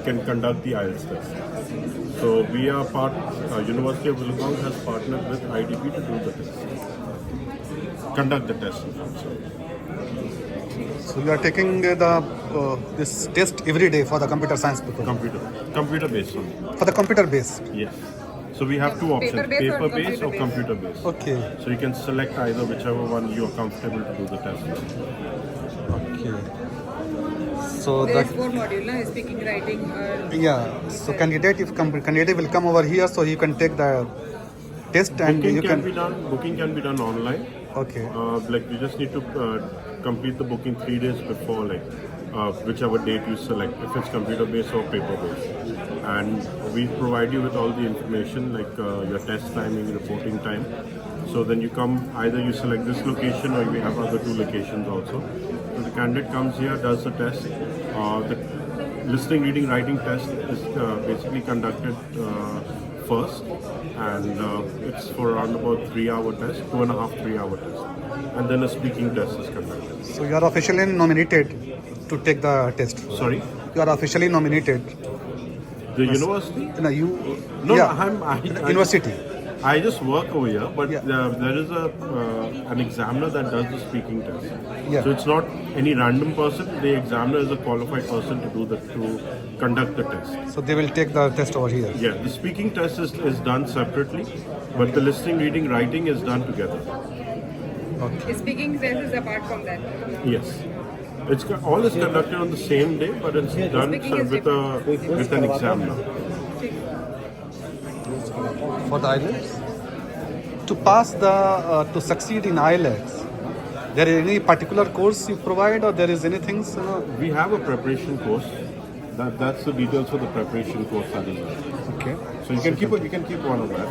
can conduct the IELTS test. So we are University of Wollongong has partnered with IDB to do the test, conduct the test. So you are taking this test every day for the computer science people. Computer based only. For the computer based. Yes. So we have two options: Paper-based or paper-based or computer-based. Okay. So you can select either whichever one you are comfortable to do the test with. Okay. So There is that 4 modules, na? Speaking, writing, yeah. So candidate will come over here, so he can take the test and Booking you can can. be done. Booking can be done online. Okay. Like you just need to complete the booking 3 days before, like whichever date you select, if it's computer based or paper based. And we provide you with all the information like your test timing, reporting time. So then you come, either you select this location or we have other 2 locations also. So the candidate comes here, does the test. The listening, reading, writing test is basically conducted first, and it's for around about 3-hour test, 2.5, 3-hour test, and then a speaking test is conducted. So you are officially nominated to take the test. Sorry, You are officially nominated. the university? No, you. No, yeah. I University. I just work over here, but Yeah. there is an examiner that does the speaking test. Yeah. So it's not any random person. The examiner is a qualified person to conduct the test. So they will take the test over here. Yeah, the speaking test is done separately, but the listening, reading, writing is done together. speaking test is apart from that. Yes. All is conducted on the same day, but it's done Speaking is with an examiner. For the IELTS. To pass to succeed in IELTS, there is any particular course you provide, or there is anything? We have a preparation course. That's the details for the preparation course that is there. Okay. So you can keep one of that.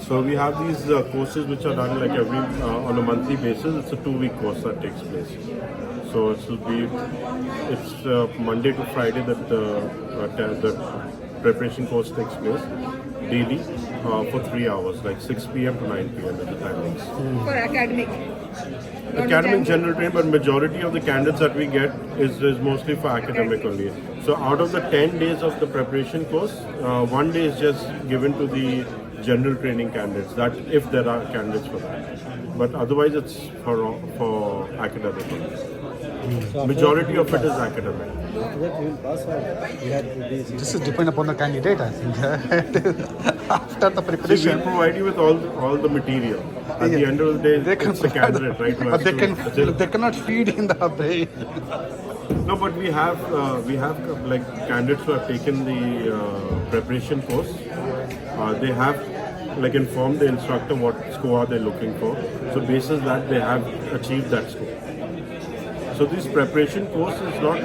So we have these courses which are done like every on a monthly basis. It's a 2-week course that takes place. So it's Monday to Friday that the preparation course takes place daily for 3 hours, like 6 p.m. to 9 p.m. at the timings. For academic. Academic general training, but majority of the candidates that we get is mostly for academic only. So out of the 10 days of the preparation course, 1 day is just given to the general training candidates, that if there are candidates for that. But otherwise it's for academic only. Majority of it is academic. This is depend upon the candidate, I think. After the See, we preparation, provide you with all the material. At the end of the day, they can it's the candidate, right? who but has to- they cannot feed in the brain. No, but we have like candidates who have taken the preparation course. They have like informed the instructor what score are they looking for. So basis that they have achieved that score. So this preparation course is not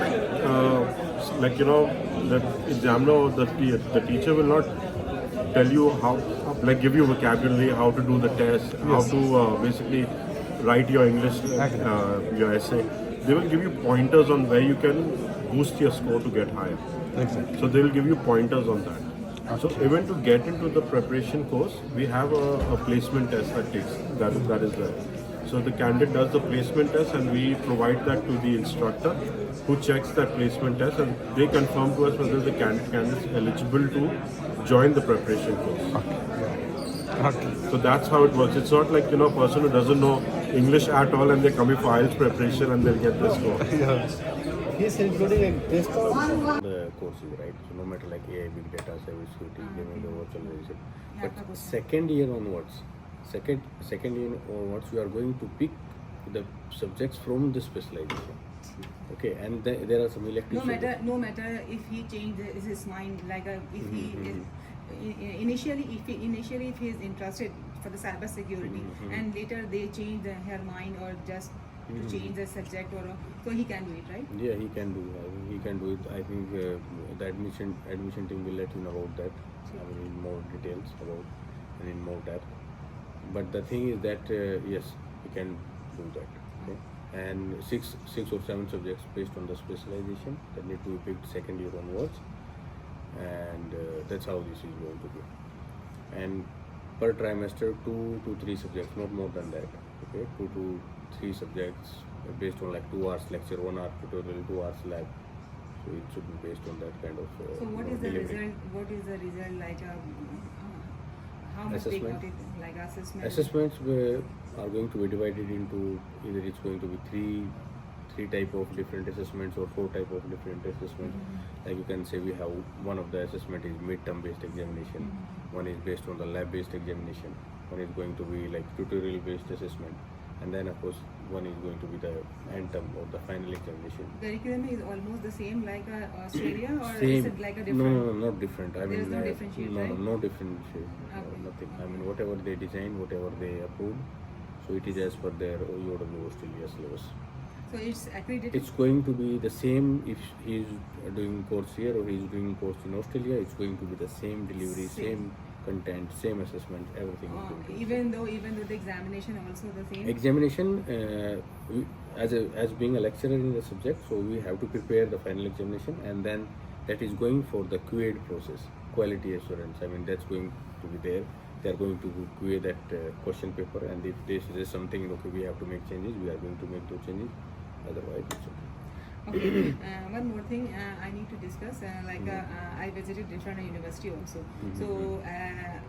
like the examiner or the teacher will not tell you how, like give you vocabulary, how to do the test, how to basically write your English, your essay. They will give you pointers on where you can boost your score to get higher. Exactly. So they will give you pointers on that. So even to get into the preparation course, we have a placement test that is there. So the candidate does the placement test and we provide that to the instructor who checks that placement test and they confirm to us whether the candidate is eligible to join the preparation course. Okay. So that's how it works. It's not like a person who doesn't know English at all and they're coming for IELTS preparation and they'll get this score. He's including a test the courses, right? So no matter like AI, big data, cybersecurity, virtualization. But second year onwards, you are going to pick the subjects from the specialization. Okay, and there are some elective. No matter if he changes his mind, like if he is initially if he is interested for the cyber security and later they change her mind or just to change the subject so he can do it, right? Yeah, he can do. He can do it. I think the admission team will let you know about that. In more details about and in more depth. But the thing is that yes, he can do that. Okay? And six or seven subjects based on the specialization that need to be picked second year onwards, and that's how this is going to be. And per trimester, 2 to 3 subjects, not more than that. Okay, 2 to 3 subjects based on like 2 hours lecture, 1 hour tutorial, 2 hours lab. So it should be based on that kind of. So what is the delivery. result? What is the result like? How much they Assessment. got it? Like assessment. Assessments are going to be divided into either it's going to be three type of different assessments or 4 type of different assessments. Like you can say we have one of the assessment is midterm based examination, one is based on the lab based examination, one is going to be like tutorial based assessment, and then of course one is going to be the end term or the final examination. Curriculum is almost the same like Australia, or Same. is it like a different? No, not different. I There is mean, no differentiate, no, right? no differentiate. Okay. Nothing. I mean, whatever they design, whatever they approve, so it is as per their UW Australia syllabus. So it's accredited. It's going to be the same if he is doing course here or he is doing course in Australia. It's going to be the same delivery, same content, same assessment, everything. is going to be even though the examination also the same. examination as being a lecturer in the subject, so we have to prepare the final examination, and then that is going for the QA process, quality assurance. I mean, that's going to be there. They are going to QA that question paper, and if there is something, okay, we have to make changes, we are going to make those changes. Otherwise, it's okay. Okay. One more thing I need to discuss. I visited different university also. So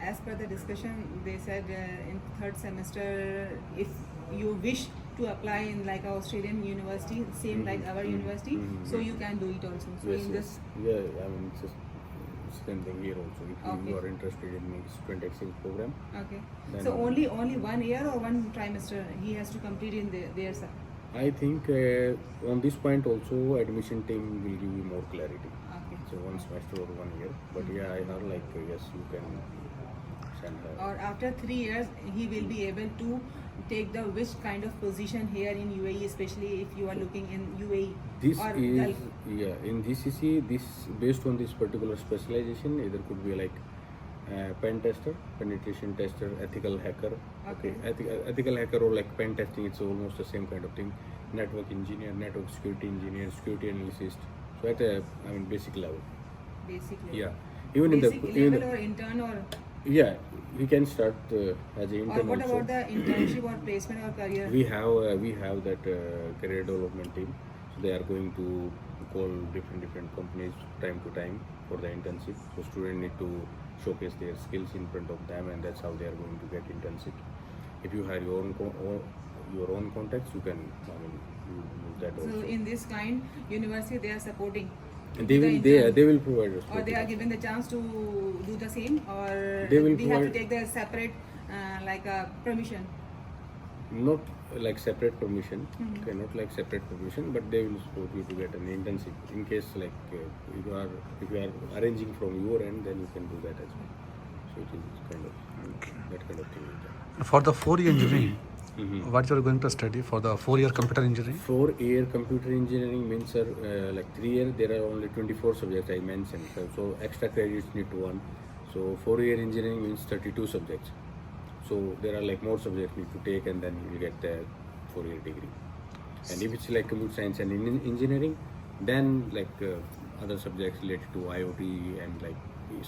as per the discussion, they said in 3rd semester, if you wish to apply in like a Australian university, same like our university, so you can do it also. So Yes, in yes. Yeah, I mean, it's just same thing here also. If Okay. you are interested in the student exchange program, okay. Then- So only 1 year or 1 trimester he has to complete in their sir. I think on this point also admission team will give you more clarity. Okay. So 1 semester or 1 year. But yeah, I heard like yes, you can send her. Or after 3 years, he will be able to take the which kind of position here in UAE, especially if you are looking in UAE This or is Gulf. in GCC. This based on this particular specialization, either could be like pen tester, penetration tester, ethical hacker. Okay. Ethical hacker or like pen testing. It's almost the same kind of thing. Network engineer, network security engineer, security analyst. So at a basic level. Basically. Yeah. Even in the Basic even level or intern or yeah, we can start as an or intern what also. about the internship or placement or career? We have that career development team. So they are going to call different companies time to time for the internship. So students need to showcase their skills in front of them, and that's how they are going to get internship. If you have your own contacts, you can use that So also. in this kind university they are supporting. And they the will intern. they will provide us. Or they are given the chance to do the same, or They will we have to provide- take the separate like a permission. Not like separate permission, Mhm. okay, not like separate permission, but they will support you to get an internship in case like if you are arranging from your end, then you can do that as well. So it is kind of that kind of thing. For the 4-year engineering, Mm-hmm. what you are going to study for the 4-year computer engineering? 4-year computer engineering means like 3 years there are only 24 subjects I mentioned. So extra credits need to one. So 4-year engineering means 32 subjects. So there are like more subjects need to take, and then you will get the 4-year degree. And if it's like computer science and engineering, then like other subjects related to IoT and like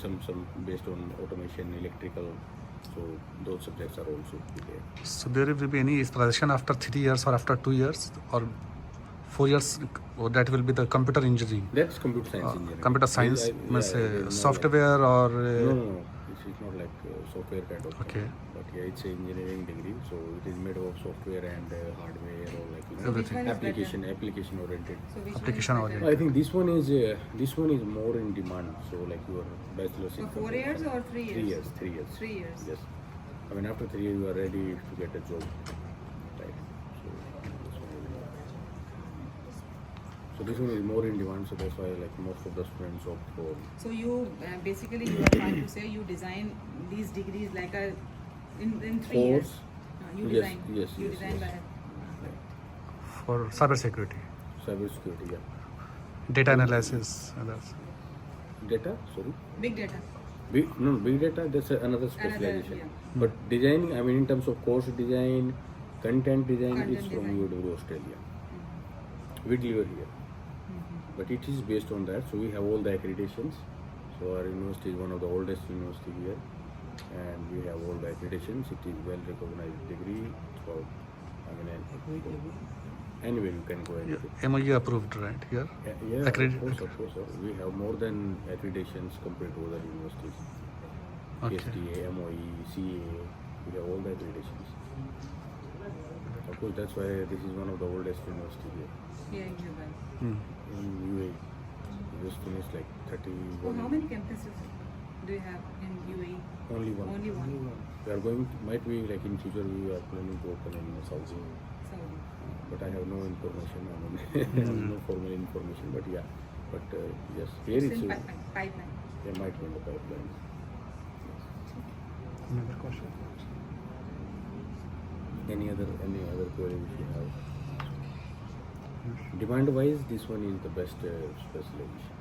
some based on automation, electrical. So those subjects are also there. So there will be any specialization after 3 years or after 2 years or 4 years, or that will be the computer engineering? That's computer science engineering. Computer science means it is not software or no. This is not like software kind of. Okay. But yeah, it's an engineering degree, so it is made of software and hardware or like Everything. Which one is better? application oriented. So which Application one is better? oriented. I think this one is more in demand. So like your bachelor's in For 4 computer years science. or 3 years? 3 years. 3 years. 3 years. Yes. I mean after 3 years you are ready to get a job. Right. So this one is more in demand. So that's why like most of the students opt for. So you basically you are trying to say you design these degrees like a in 3 years. Course. You Yes, design. yes, You yes, design yes. for cyber security, Cyber security, yeah. data analysis, others. Data, sorry. Big data. Big data, that's another specialization. yeah. But designing, I mean, in terms of course design, content design, Content it's from design. UW Australia. We deliver here. But it is based on that. So we have all the accreditations. So our university is one of the oldest university here. And we have all the accreditations. It is well recognized degree. It's called, Anywhere you can go. Anywhere. MOU approved, right? Here? Yeah, Accredited. of course, sir. We have more than accreditations compared to other universities. Okay. STA, MOE, CA, we have all the accreditations. Of course, that's why this is one of the oldest universities here Yeah, you're right. Hmm. in UAE. We just finished like 31. So how many campuses do you have in UAE? Only one. Only one. We are going, might be like in future we are planning to open in Saudi. Saudi. But I have no information. I mean, no formal information. But yeah, but yes, here It's it's in pipeline. there might be in the pipeline. Another question? Any other query which you have? Demand wise, this one is the best specialization.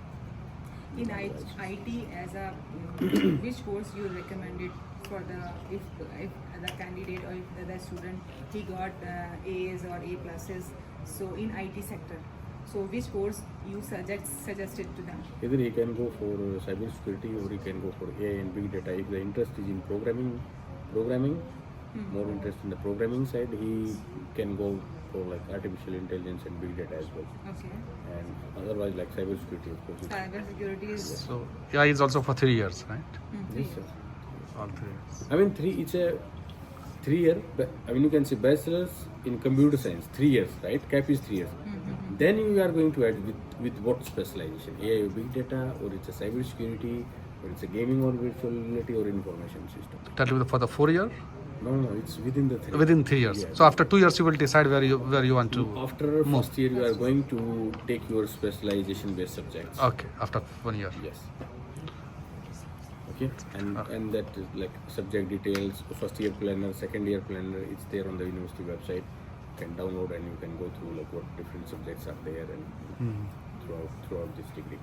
In Demand-wise. IT, as a which course you recommended for the if the candidate or if the student he got A's or A pluses, so in IT sector, so which course you suggested to them? Either he can go for cyber security or he can go for AI and big data. If the interest is in programming, more interest in the programming side, he can go for like artificial intelligence and big data as well. Okay. And otherwise, like cyber security, of course. Cyber security is So, yeah, it's also for 3 years, right? Yes, sir. All 3 years. I mean, it's a 3-year. I mean, you can say bachelor's in computer science, 3 years, right? CAP is 3 years. Then you are going to add with what specialization? AI or big data, or it's a cyber security, or it's a gaming or virtual reality or information system. That will be for the 4 year? No, it's within the 3. Within 3 years. Yeah. So after 2 years, you will decide where you want to. After first year, you are going to take your specialization based subjects. Okay, after 1 year. Yes. Okay, and that is like subject details, first year planner, second year planner. It's there on the university website. You can download and you can go through like what different subjects are there and throughout this degree.